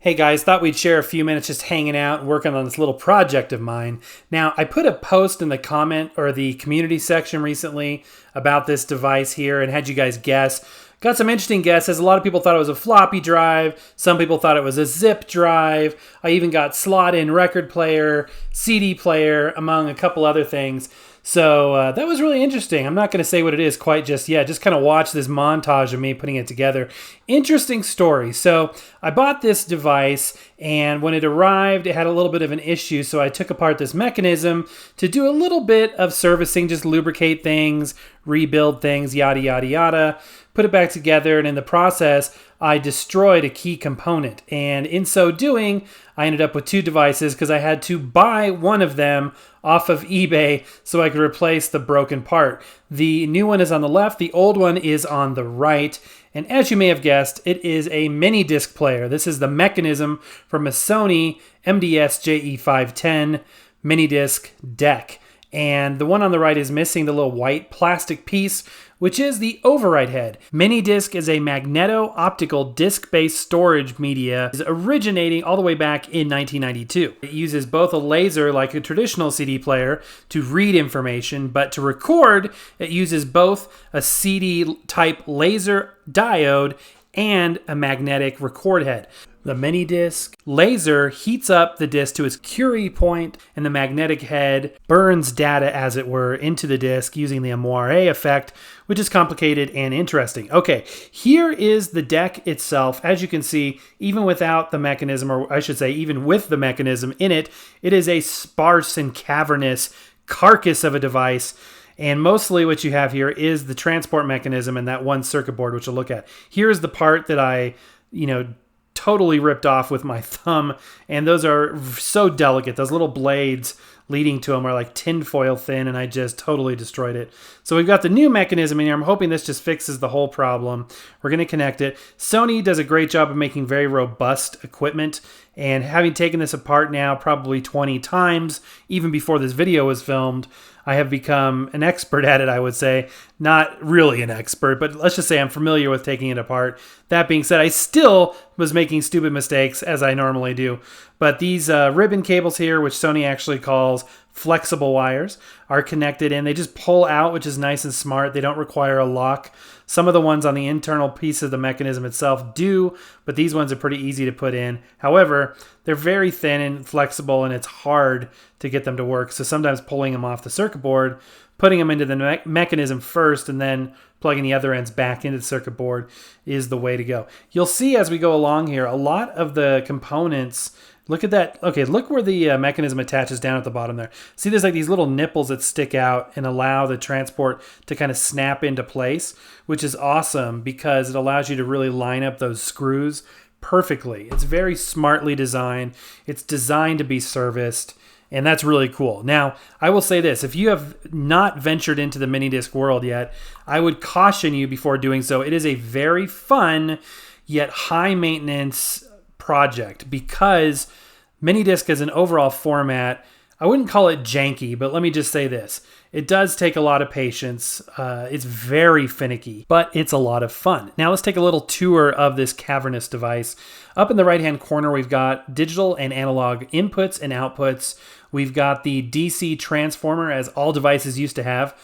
Hey guys, thought we'd share a few minutes just hanging out and working on this little project of mine. Now, I put a post in the comment or the community section recently about this device here and had you guys guess. Got some interesting guesses. A lot of people thought it was a floppy drive. Some people thought it was a zip drive. I even got slot-in record player, CD player, among a couple other things. So that was really interesting. I'm not going to say what it is quite just yet. Just kind of watch this montage of me putting it together. Interesting story. So I bought this device, and when it arrived, it had a little bit of an issue. So I took apart this mechanism to do a little bit of servicing, just lubricate things, rebuild things, yada, yada, yada. Put it back together, and in the process, I destroyed a key component. And in so doing, I ended up with two devices because I had to buy one of them off of eBay so I could replace the broken part. The new one is on the left, the old one is on the right. And as you may have guessed, it is a mini disc player. This is the mechanism from a Sony MDS JE510 mini disc deck. And the one on the right is missing the little white plastic piece, which is the override head. Minidisc is a magneto-optical disc-based storage media, is originating all the way back in 1992. It uses both a laser, like a traditional CD player, to read information, but to record, it uses both a CD-type laser diode and a magnetic record head. The mini disc laser heats up the disc to its Curie point, and the magnetic head burns data, as it were, into the disc using the Amoire effect, which is complicated and interesting. Okay, here is the deck itself. As you can see, even without the mechanism, or I should say, even with the mechanism in it, it is a sparse and cavernous carcass of a device. And mostly what you have here is the transport mechanism and that one circuit board, which we'll look at. Here's the part that I, totally ripped off with my thumb, and those are so delicate. Those little blades leading to them are like tinfoil thin, and I just totally destroyed it. So we've got the new mechanism in here. I'm hoping this just fixes the whole problem. We're going to connect it. Sony does a great job of making very robust equipment, and having taken this apart now probably 20 times, even before this video was filmed, I have become an expert at it, I would say. Not really an expert, but let's just say I'm familiar with taking it apart. That being said, I still was making stupid mistakes, as I normally do. But these ribbon cables here, which Sony actually calls flexible wires, are connected, and they just pull out, which is nice and smart. They don't require a lock. Some of the ones on the internal piece of the mechanism itself do, but these ones are pretty easy to put in. However, they're very thin and flexible, and it's hard to get them to work. So sometimes pulling them off the circuit board, putting them into the mechanism first, and then plugging the other ends back into the circuit board is the way to go. You'll see as we go along here, a lot of the components. Look at that. Okay, look where the mechanism attaches down at the bottom there. See, there's like these little nipples that stick out and allow the transport to kind of snap into place, which is awesome because it allows you to really line up those screws perfectly. It's very smartly designed. It's designed to be serviced, and that's really cool. Now, I will say this. If you have not ventured into the mini disc world yet, I would caution you before doing so. It is a very fun yet high maintenance project because Minidisc as an overall format, I wouldn't call it janky, but let me just say this. It does take a lot of patience. It's very finicky, but it's a lot of fun. Now let's take a little tour of this cavernous device. Up in the right-hand corner, we've got digital and analog inputs and outputs. We've got the DC transformer, as all devices used to have,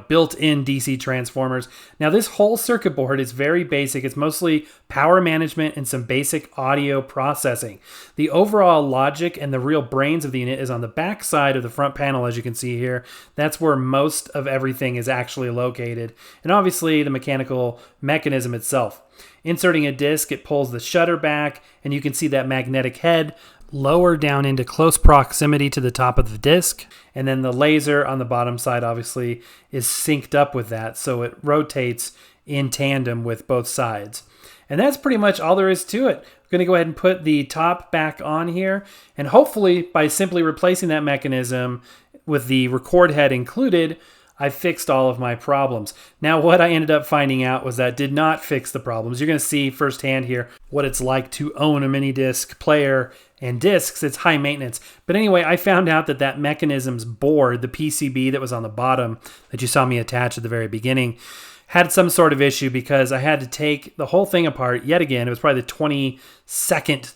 built-in DC transformers. Now this whole circuit board is very basic. It's mostly power management and some basic audio processing. The overall logic and the real brains of the unit is on the back side of the front panel, as you can see here. That's where most of everything is actually located. And obviously the mechanical mechanism itself. Inserting a disc, it pulls the shutter back, and you can see that magnetic head lower down into close proximity to the top of the disc. And then the laser on the bottom side obviously is synced up with that, so it rotates in tandem with both sides. And that's pretty much all there is to it. I'm going to go ahead and put the top back on here, and hopefully by simply replacing that mechanism with the record head included, I fixed all of my problems. Now, what I ended up finding out was that did not fix the problems. You're going to see firsthand here what it's like to own a mini disc player and discs. It's high maintenance. But anyway, I found out that that mechanism's board, the PCB that was on the bottom that you saw me attach at the very beginning, had some sort of issue because I had to take the whole thing apart yet again. It was probably the 22nd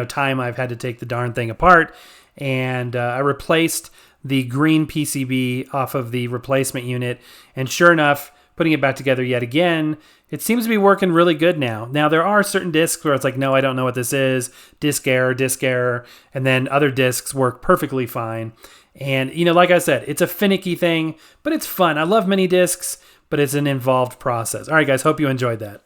time I've had to take the darn thing apart. And I replaced the green PCB off of the replacement unit. And sure enough, putting it back together yet again, it seems to be working really good now. Now, there are certain discs where it's like, no, I don't know what this is. Disk error. And then other discs work perfectly fine. And, like I said, it's a finicky thing, but it's fun. I love mini discs, but it's an involved process. All right, guys, hope you enjoyed that.